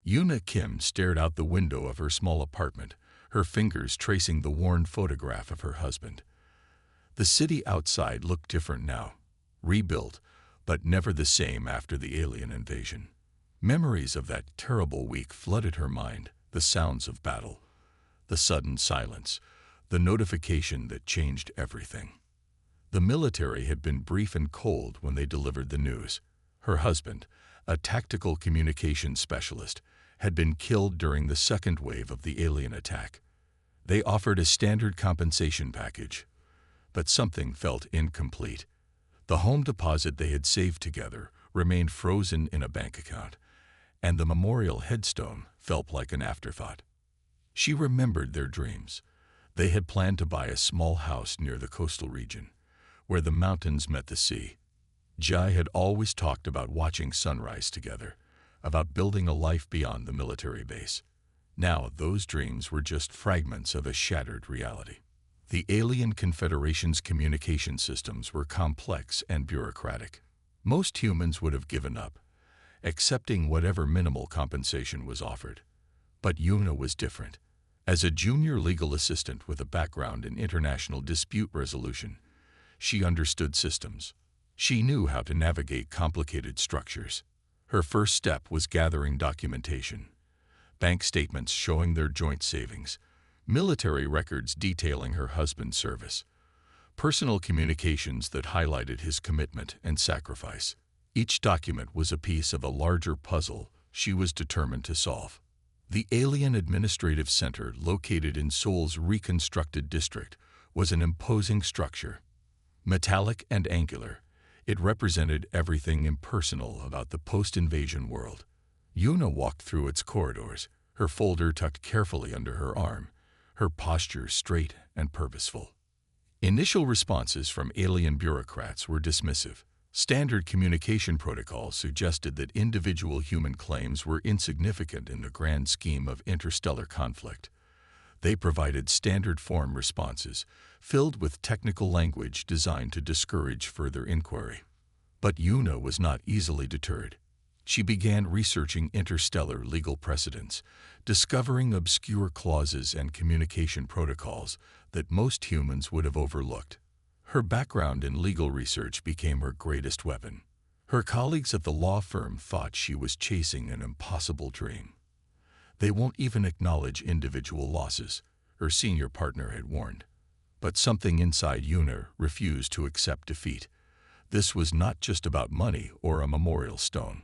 Yuna Kim stared out the window of her small apartment, her fingers tracing the worn photograph of her husband. The city outside looked different now, rebuilt, but never the same after the alien invasion. Memories of that terrible week flooded her mind, the sounds of battle, the sudden silence, the notification that changed everything. The military had been brief and cold when they delivered the news. Her husband, a tactical communications specialist, had been killed during the second wave of the alien attack. They offered a standard compensation package, but something felt incomplete. The home deposit they had saved together remained frozen in a bank account, and the memorial headstone felt like an afterthought. She remembered their dreams. They had planned to buy a small house near the coastal region, where the mountains met the sea. Jai had always talked about watching sunrise together, about building a life beyond the military base. Now those dreams were just fragments of a shattered reality. The alien Confederation's communication systems were complex and bureaucratic. Most humans would have given up, accepting whatever minimal compensation was offered. But Yuna was different. As a junior legal assistant with a background in international dispute resolution, she understood systems. She knew how to navigate complicated structures. Her first step was gathering documentation. Bank statements showing their joint savings, military records detailing her husband's service, personal communications that highlighted his commitment and sacrifice. Each document was a piece of a larger puzzle she was determined to solve. The Alien Administrative Center, located in Seoul's reconstructed district, was an imposing structure. Metallic and angular, it represented everything impersonal about the post-invasion world. Yuna walked through its corridors, her folder tucked carefully under her arm, her posture straight and purposeful. Initial responses from alien bureaucrats were dismissive. Standard communication protocols suggested that individual human claims were insignificant in the grand scheme of interstellar conflict. They provided standard form responses, filled with technical language designed to discourage further inquiry. But Yuna was not easily deterred. She began researching interstellar legal precedents, discovering obscure clauses and communication protocols that most humans would have overlooked. Her background in legal research became her greatest weapon. Her colleagues at the law firm thought she was chasing an impossible dream. They won't even acknowledge individual losses, her senior partner had warned. But something inside Yuna refused to accept defeat. This was not just about money or a memorial stone.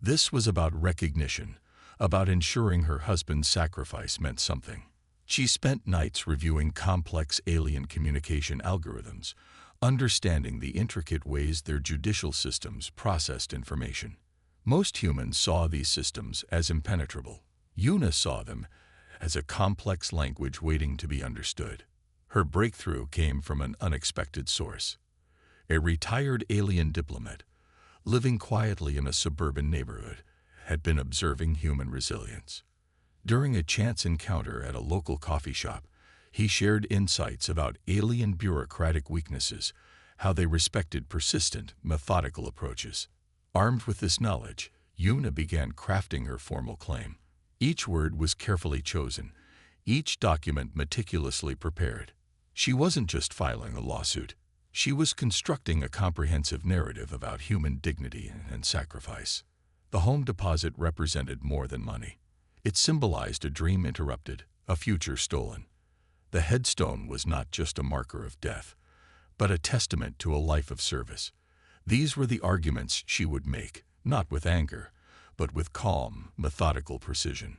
This was about recognition, about ensuring her husband's sacrifice meant something. She spent nights reviewing complex alien communication algorithms, understanding the intricate ways their judicial systems processed information. Most humans saw these systems as impenetrable. Yuna saw them as a complex language waiting to be understood. Her breakthrough came from an unexpected source. A retired alien diplomat, living quietly in a suburban neighborhood, had been observing human resilience. During a chance encounter at a local coffee shop, he shared insights about alien bureaucratic weaknesses, how they respected persistent, methodical approaches. Armed with this knowledge, Yuna began crafting her formal claim. Each word was carefully chosen, each document meticulously prepared. She wasn't just filing a lawsuit. She was constructing a comprehensive narrative about human dignity and sacrifice. The home deposit represented more than money. It symbolized a dream interrupted, a future stolen. The headstone was not just a marker of death, but a testament to a life of service. These were the arguments she would make, not with anger, but with calm, methodical precision.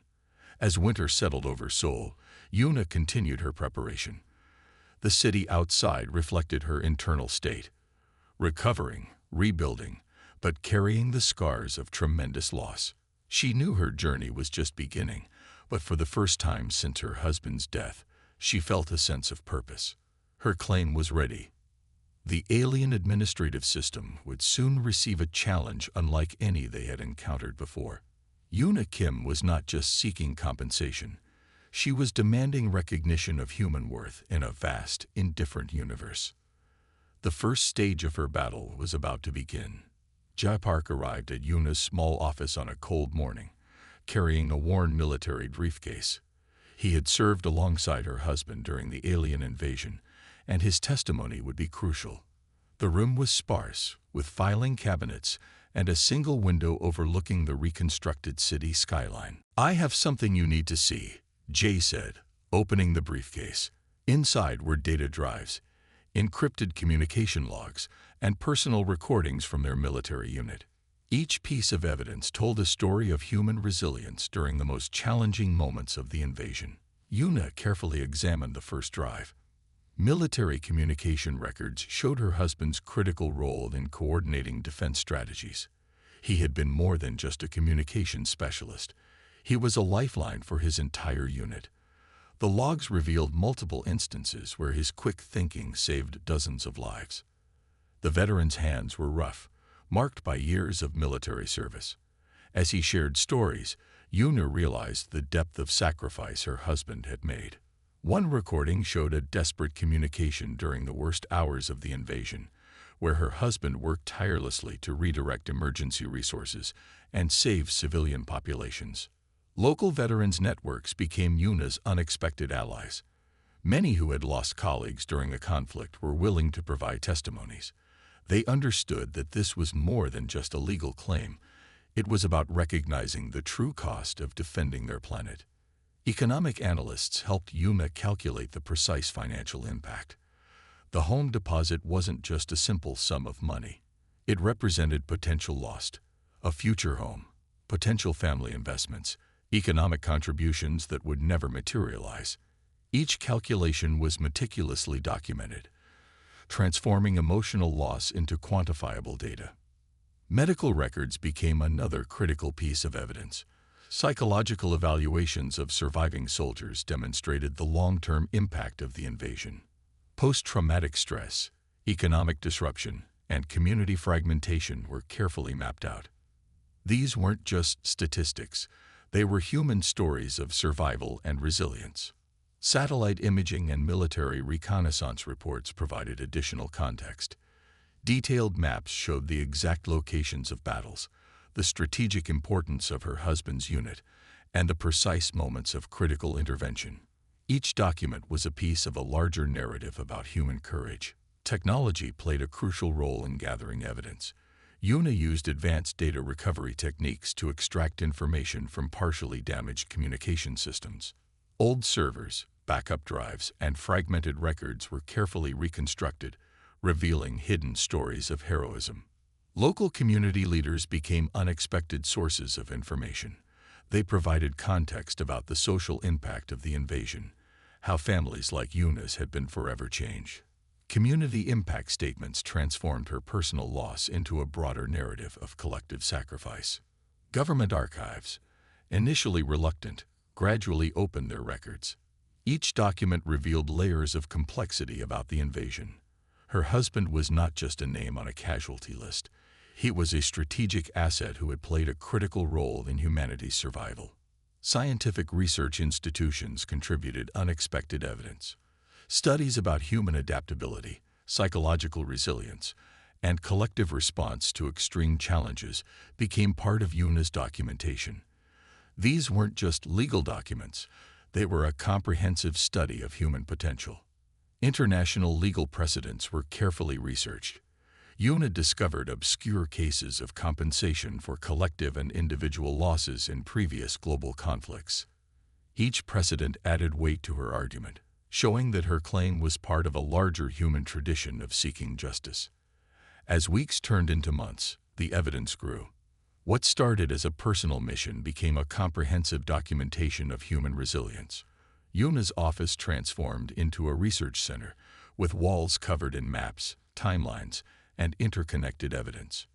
As winter settled over Seoul, Yuna continued her preparation. The city outside reflected her internal state, recovering, rebuilding, but carrying the scars of tremendous loss. She knew her journey was just beginning, but for the first time since her husband's death, she felt a sense of purpose. Her claim was ready. The alien administrative system would soon receive a challenge unlike any they had encountered before. Yuna Kim was not just seeking compensation. She was demanding recognition of human worth in a vast, indifferent universe. The first stage of her battle was about to begin. Jai Park arrived at Yuna's small office on a cold morning, carrying a worn military briefcase. He had served alongside her husband during the alien invasion, and his testimony would be crucial. The room was sparse, with filing cabinets and a single window overlooking the reconstructed city skyline. "I have something you need to see," Jay said, opening the briefcase. Inside were data drives, encrypted communication logs, and personal recordings from their military unit. Each piece of evidence told a story of human resilience during the most challenging moments of the invasion. Yuna carefully examined the first drive. Military communication records showed her husband's critical role in coordinating defense strategies. He had been more than just a communications specialist. He was a lifeline for his entire unit. The logs revealed multiple instances where his quick thinking saved dozens of lives. The veteran's hands were rough, marked by years of military service. As he shared stories, Yuna realized the depth of sacrifice her husband had made. One recording showed a desperate communication during the worst hours of the invasion, where her husband worked tirelessly to redirect emergency resources and save civilian populations. Local veterans networks became Yuna's unexpected allies. Many who had lost colleagues during the conflict were willing to provide testimonies. They understood that this was more than just a legal claim. It was about recognizing the true cost of defending their planet. Economic analysts helped Yuna calculate the precise financial impact. The home deposit wasn't just a simple sum of money. It represented potential loss, a future home, potential family investments, economic contributions that would never materialize. Each calculation was meticulously documented, transforming emotional loss into quantifiable data. Medical records became another critical piece of evidence. Psychological evaluations of surviving soldiers demonstrated the long-term impact of the invasion. Post-traumatic stress, economic disruption, and community fragmentation were carefully mapped out. These weren't just statistics. They were human stories of survival and resilience. Satellite imaging and military reconnaissance reports provided additional context. Detailed maps showed the exact locations of battles, the strategic importance of her husband's unit, and the precise moments of critical intervention. Each document was a piece of a larger narrative about human courage. Technology played a crucial role in gathering evidence. Yuna used advanced data recovery techniques to extract information from partially damaged communication systems. Old servers, backup drives, and fragmented records were carefully reconstructed, revealing hidden stories of heroism. Local community leaders became unexpected sources of information. They provided context about the social impact of the invasion, how families like Yuna's had been forever changed. Community impact statements transformed her personal loss into a broader narrative of collective sacrifice. Government archives, initially reluctant, gradually opened their records. Each document revealed layers of complexity about the invasion. Her husband was not just a name on a casualty list. He was a strategic asset who had played a critical role in humanity's survival. Scientific research institutions contributed unexpected evidence. Studies about human adaptability, psychological resilience, and collective response to extreme challenges became part of Yuna's documentation. These weren't just legal documents. They were a comprehensive study of human potential. International legal precedents were carefully researched. Yuna discovered obscure cases of compensation for collective and individual losses in previous global conflicts. Each precedent added weight to her argument, showing that her claim was part of a larger human tradition of seeking justice. As weeks turned into months, the evidence grew. What started as a personal mission became a comprehensive documentation of human resilience. Yuna's office transformed into a research center, with walls covered in maps, timelines, and interconnected evidence.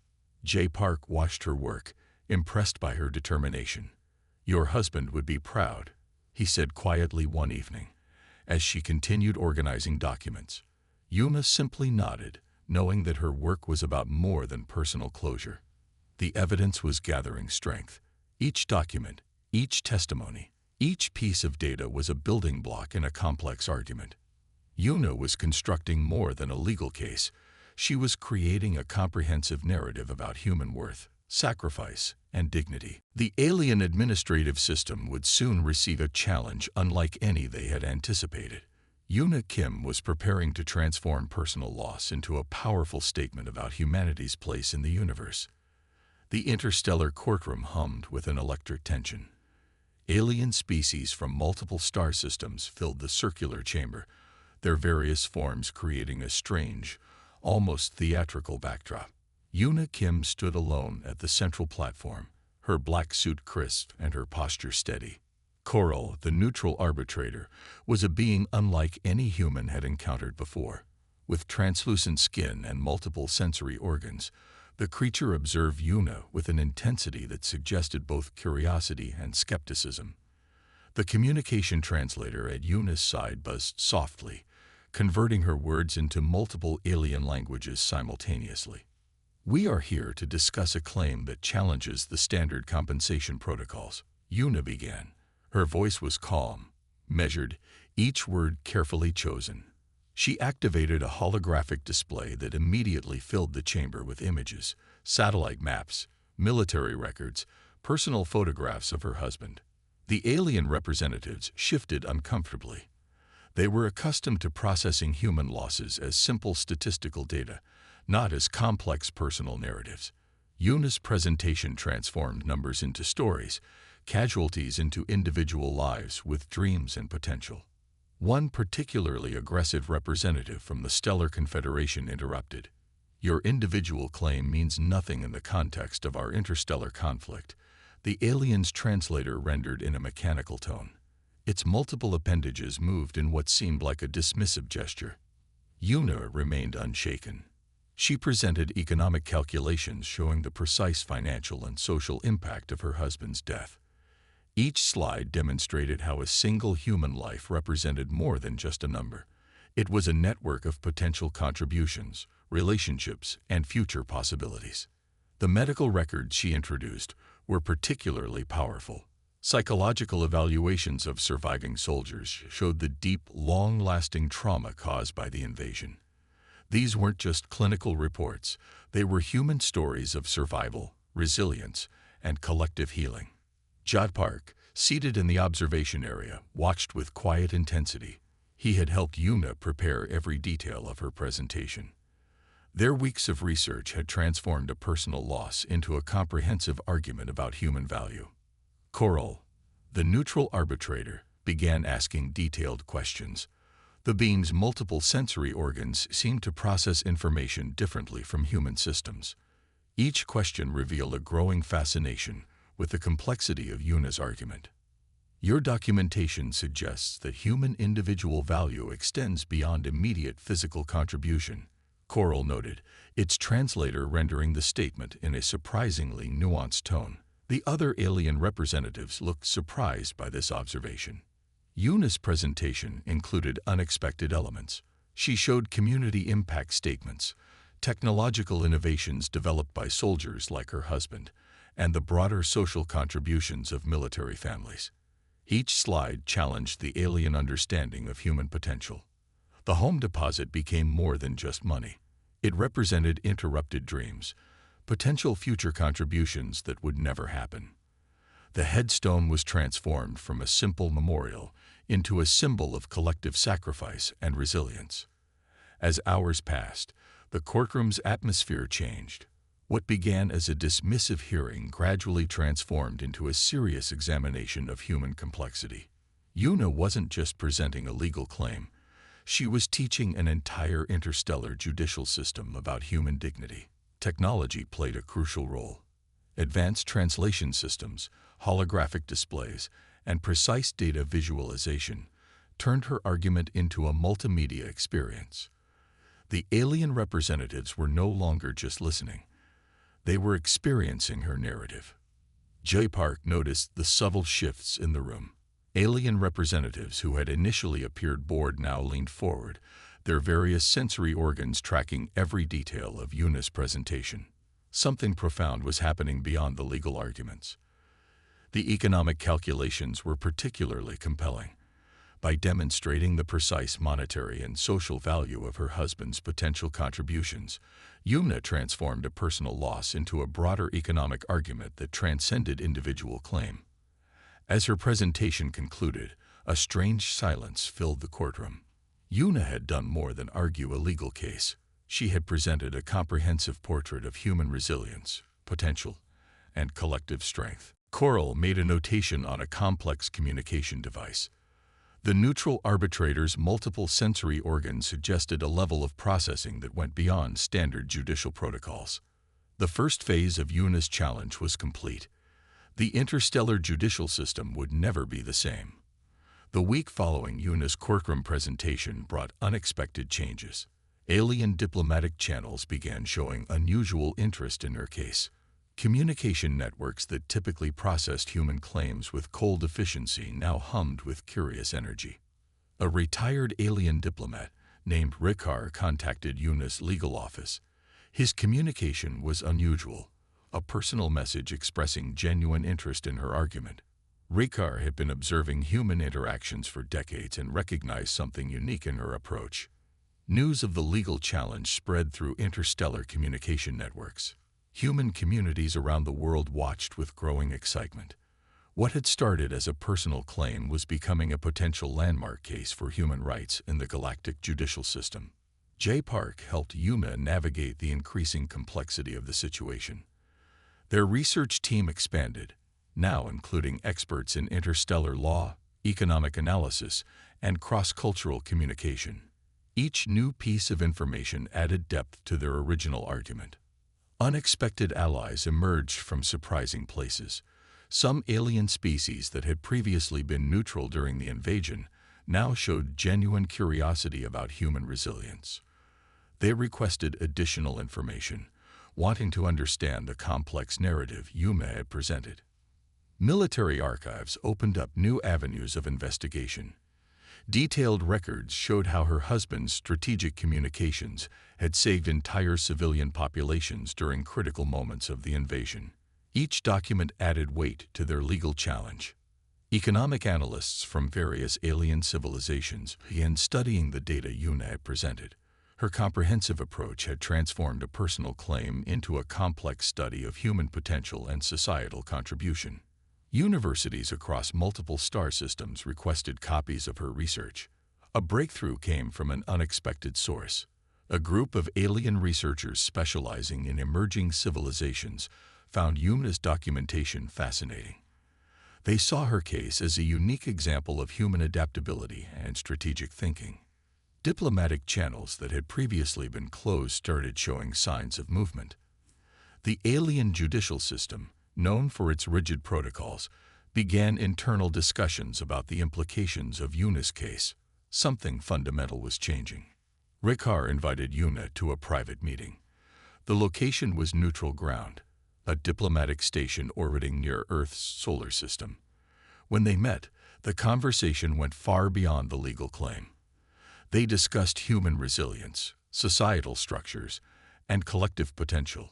Jay Park watched her work, impressed by her determination. "Your husband would be proud," he said quietly one evening, as she continued organizing documents. Yuna simply nodded, knowing that her work was about more than personal closure. The evidence was gathering strength. Each document, each testimony, each piece of data was a building block in a complex argument. Yuna was constructing more than a legal case. She was creating a comprehensive narrative about human worth. sacrifice, and dignity. The alien administrative system would soon receive a challenge unlike any they had anticipated. Yuna Kim was preparing to transform personal loss into a powerful statement about humanity's place in the universe. The interstellar courtroom hummed with an electric tension. Alien species from multiple star systems filled the circular chamber, their various forms creating a strange, almost theatrical backdrop. Yuna Kim stood alone at the central platform, her black suit crisp and her posture steady. Coral, the neutral arbitrator, was a being unlike any human had encountered before. With translucent skin and multiple sensory organs, the creature observed Yuna with an intensity that suggested both curiosity and skepticism. The communication translator at Yuna's side buzzed softly, converting her words into multiple alien languages simultaneously. "We are here to discuss a claim that challenges the standard compensation protocols," Yuna began. Her voice was calm, measured, each word carefully chosen. She activated a holographic display that immediately filled the chamber with images, satellite maps, military records, personal photographs of her husband. The alien representatives shifted uncomfortably. They were accustomed to processing human losses as simple statistical data, not as complex personal narratives. Yuna's presentation transformed numbers into stories, casualties into individual lives with dreams and potential. One particularly aggressive representative from the Stellar Confederation interrupted. "Your individual claim means nothing in the context of our interstellar conflict," the alien's translator rendered in a mechanical tone. Its multiple appendages moved in what seemed like a dismissive gesture. Yuna remained unshaken. She presented economic calculations showing the precise financial and social impact of her husband's death. Each slide demonstrated how a single human life represented more than just a number. It was a network of potential contributions, relationships, and future possibilities. The medical records she introduced were particularly powerful. Psychological evaluations of surviving soldiers showed the deep, long-lasting trauma caused by the invasion. These weren't just clinical reports, they were human stories of survival, resilience, and collective healing. Jod Park, seated in the observation area, watched with quiet intensity. He had helped Yuna prepare every detail of her presentation. Their weeks of research had transformed a personal loss into a comprehensive argument about human value. Coral, the neutral arbitrator, began asking detailed questions. The being's multiple sensory organs seemed to process information differently from human systems. Each question revealed a growing fascination with the complexity of Yuna's argument. "Your documentation suggests that human individual value extends beyond immediate physical contribution," Coral noted, its translator rendering the statement in a surprisingly nuanced tone. The other alien representatives looked surprised by this observation. Yuna's presentation included unexpected elements. She showed community impact statements, technological innovations developed by soldiers like her husband, and the broader social contributions of military families. Each slide challenged the alien understanding of human potential. The home deposit became more than just money. It represented interrupted dreams, potential future contributions that would never happen. The headstone was transformed from a simple memorial into a symbol of collective sacrifice and resilience. As hours passed, the courtroom's atmosphere changed. What began as a dismissive hearing gradually transformed into a serious examination of human complexity. Yuna wasn't just presenting a legal claim. She was teaching an entire interstellar judicial system about human dignity. Technology played a crucial role. Advanced translation systems, holographic displays, and precise data visualization turned her argument into a multimedia experience. The alien representatives were no longer just listening. They were experiencing her narrative. J. Park noticed the subtle shifts in the room. Alien representatives who had initially appeared bored now leaned forward, their various sensory organs tracking every detail of Yuna's presentation. Something profound was happening beyond the legal arguments. The economic calculations were particularly compelling. by demonstrating the precise monetary and social value of her husband's potential contributions. Yumna transformed a personal loss into a broader economic argument that transcended individual claim. As her presentation concluded, a strange silence filled the courtroom. Yumna had done more than argue a legal case. She had presented a comprehensive portrait of human resilience, potential, and collective strength. Coral made a notation on a complex communication device. The neutral arbitrator's multiple sensory organs suggested a level of processing that went beyond standard judicial protocols. The first phase of Yumna's challenge was complete. The interstellar judicial system would never be the same. The week following Yumna's courtroom presentation brought unexpected changes. Alien diplomatic channels began showing unusual interest in her case. Communication networks that typically processed human claims with cold efficiency now hummed with curious energy. A retired alien diplomat named Rikar contacted Yumna's legal office. His communication was unusual, a personal message expressing genuine interest in her argument. Rikar had been observing human interactions for decades and recognized something unique in her approach. News of the legal challenge spread through interstellar communication networks. Human communities around the world watched with growing excitement. What had started as a personal claim was becoming a potential landmark case for human rights in the galactic judicial system. Jay Park helped Yumna navigate the increasing complexity of the situation. Their research team expanded, now including experts in interstellar law, economic analysis, and cross-cultural communication. Each new piece of information added depth to their original argument. Unexpected allies emerged from surprising places. Some alien species that had previously been neutral during the invasion now showed genuine curiosity about human resilience. They requested additional information, wanting to understand the complex narrative Yumna had presented. Military archives opened up new avenues of investigation. Detailed records showed how her husband's strategic communications had saved entire civilian populations during critical moments of the invasion. Each document added weight to their legal challenge. Economic analysts from various alien civilizations began studying the data Yumna had presented. Her comprehensive approach had transformed a personal claim into a complex study of human potential and societal contribution. Universities across multiple star systems requested copies of her research. A breakthrough came from an unexpected source. A group of alien researchers specializing in emerging civilizations found Yumna's documentation fascinating. They saw her case as a unique example of human adaptability and strategic thinking. Diplomatic channels that had previously been closed started showing signs of movement. The alien judicial system, known for its rigid protocols, began internal discussions about the implications of Yumna's case. Something fundamental was changing. Rikar invited Yumna to a private meeting. The location was neutral ground, a diplomatic station orbiting near Earth's solar system. When they met, the conversation went far beyond the legal claim. They discussed human resilience, societal structures, and collective potential.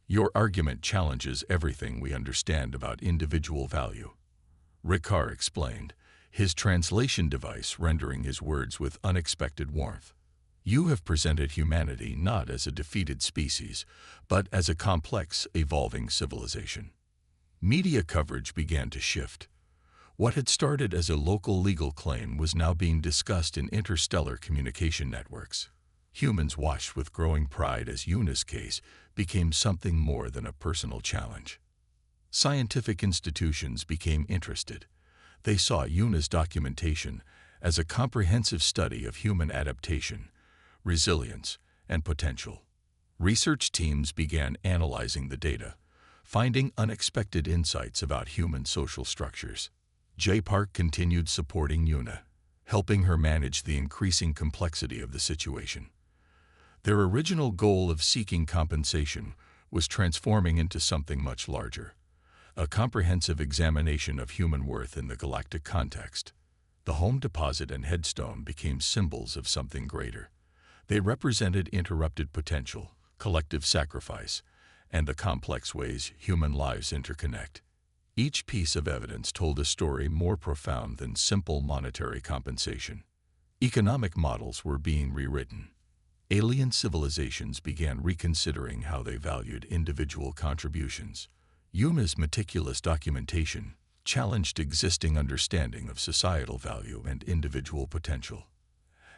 Your argument challenges everything we understand about individual value, Rikar explained, his translation device rendering his words with unexpected warmth. You have presented humanity not as a defeated species, but as a complex, evolving civilization. Media coverage began to shift. What had started as a local legal claim was now being discussed in interstellar communication networks. Humans watched with growing pride as Yumna's case became something more than a personal challenge. Scientific institutions became interested. They saw Yumna's documentation as a comprehensive study of human adaptation, resilience, and potential. Research teams began analyzing the data, finding unexpected insights about human social structures. Jay Park continued supporting Yumna, helping her manage the increasing complexity of the situation. Their original goal of seeking compensation was transforming into something much larger, a comprehensive examination of human worth in the galactic context. The home deposit and headstone became symbols of something greater. They represented interrupted potential, collective sacrifice, and the complex ways human lives interconnect. Each piece of evidence told a story more profound than simple monetary compensation. Economic models were being rewritten. Alien civilizations began reconsidering how they valued individual contributions. Yuna's meticulous documentation challenged existing understanding of societal value and individual potential.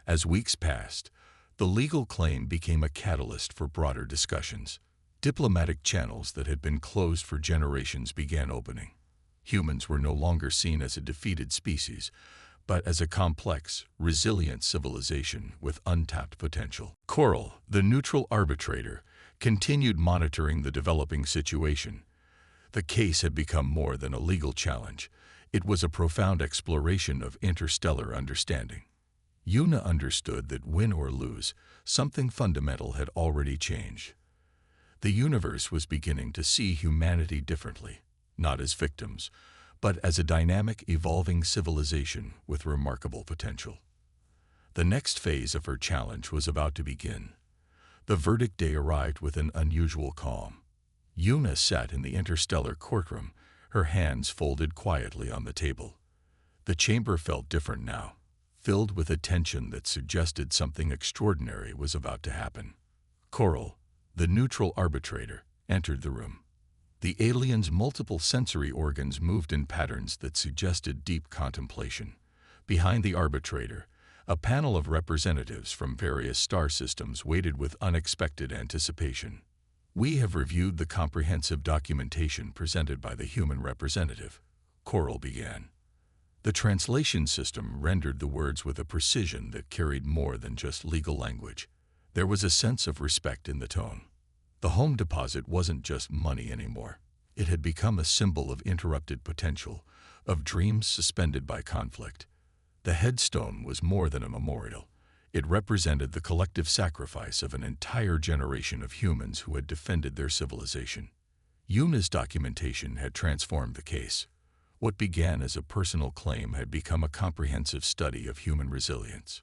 As weeks passed, the legal claim became a catalyst for broader discussions. Diplomatic channels that had been closed for generations began opening. Humans were no longer seen as a defeated species, but as a complex, resilient civilization with untapped potential. Coral, the neutral arbitrator, continued monitoring the developing situation. The case had become more than a legal challenge. It was a profound exploration of interstellar understanding. Yuna understood that win or lose, something fundamental had already changed. The universe was beginning to see humanity differently, not as victims, but as a dynamic, evolving civilization with remarkable potential. The next phase of her challenge was about to begin. The verdict day arrived with an unusual calm. Yuna sat in the interstellar courtroom, her hands folded quietly on the table. The chamber felt different now, filled with a tension that suggested something extraordinary was about to happen. Coral, the neutral arbitrator, entered the room. The alien's multiple sensory organs moved in patterns that suggested deep contemplation. Behind the arbitrator, a panel of representatives from various star systems waited with unexpected anticipation. "We have reviewed the comprehensive documentation presented by the human representative," Coral began. The translation system rendered the words with a precision that carried more than just legal language. There was a sense of respect in the tone. The home deposit wasn't just money anymore. It had become a symbol of interrupted potential, of dreams suspended by conflict. The headstone was more than a memorial. It represented the collective sacrifice of an entire generation of humans who had defended their civilization. Yuna's documentation had transformed the case. What began as a personal claim had become a comprehensive study of human resilience.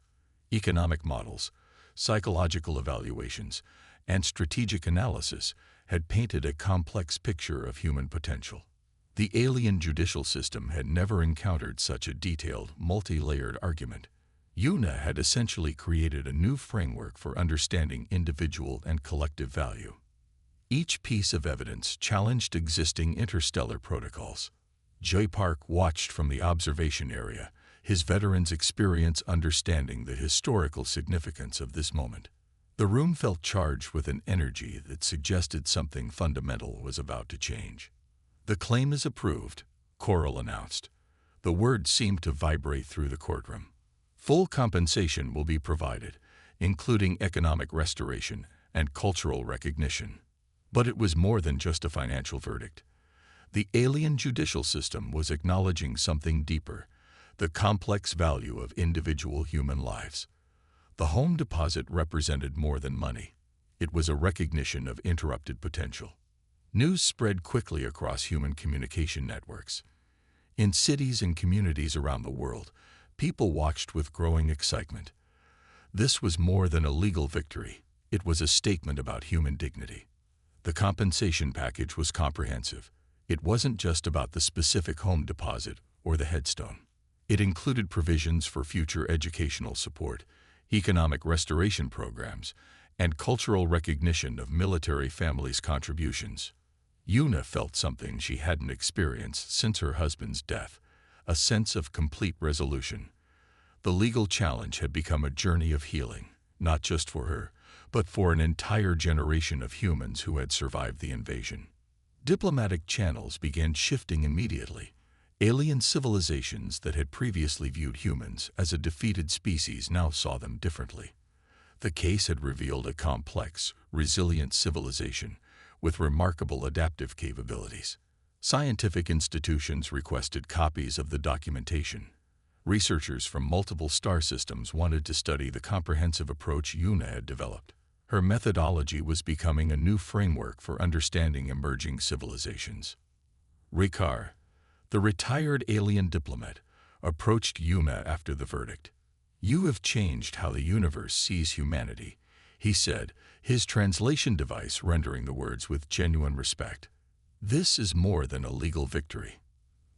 Economic models, psychological evaluations, and strategic analysis had painted a complex picture of human potential. The alien judicial system had never encountered such a detailed, multi-layered argument. Yuna had essentially created a new framework for understanding individual and collective value. Each piece of evidence challenged existing interstellar protocols. Joy Park watched from the observation area, his veteran's experience understanding the historical significance of this moment. The room felt charged with an energy that suggested something fundamental was about to change. "The claim is approved," Coral announced. The words seemed to vibrate through the courtroom. "Full compensation will be provided, including economic restoration and cultural recognition." But it was more than just a financial verdict. The alien judicial system was acknowledging something deeper, the complex value of individual human lives. The home deposit represented more than money. It was a recognition of interrupted potential. News spread quickly across human communication networks. In cities and communities around the world, people watched with growing excitement. This was more than a legal victory. It was a statement about human dignity. The compensation package was comprehensive. It wasn't just about the specific home deposit or the headstone. It included provisions for future educational support, economic restoration programs, and cultural recognition of military families' contributions. Yuna felt something she hadn't experienced since her husband's death, a sense of complete resolution. The legal challenge had become a journey of healing, not just for her, but for an entire generation of humans who had survived the invasion. Diplomatic channels began shifting immediately. Alien civilizations that had previously viewed humans as a defeated species now saw them differently. The case had revealed a complex, resilient civilization with remarkable adaptive capabilities. Scientific institutions requested copies of the documentation. Researchers from multiple star systems wanted to study the comprehensive approach Yuna had developed. Her methodology was becoming a new framework for understanding emerging civilizations. Ricard, the retired alien diplomat, approached Yuna after the verdict. "You have changed how the universe sees humanity," he said, his translation device rendering the words with genuine respect. "This is more than a legal victory.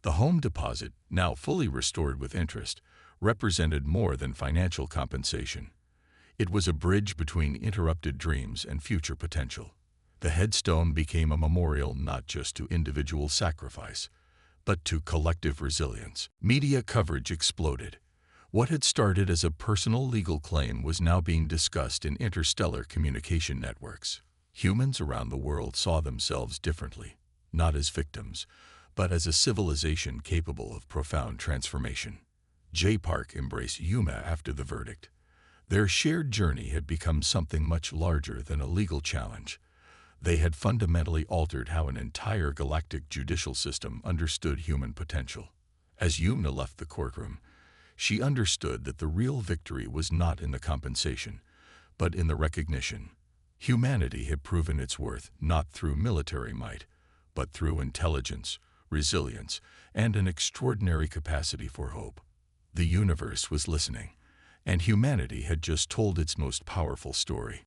The home deposit, now fully restored with interest, represented more than financial compensation. It was a bridge between interrupted dreams and future potential. The headstone became a memorial not just to individual sacrifice, but to collective resilience. Media coverage exploded. What had started as a personal legal claim was now being discussed in interstellar communication networks. Humans around the world saw themselves differently, not as victims, but as a civilization capable of profound transformation. Jay Park embraced Yuma after the verdict. Their shared journey had become something much larger than a legal challenge. They had fundamentally altered how an entire galactic judicial system understood human potential. As Yuma left the courtroom, she understood that the real victory was not in the compensation, but in the recognition. Humanity had proven its worth not through military might, but through intelligence, resilience, and an extraordinary capacity for hope. The universe was listening, and humanity had just told its most powerful story.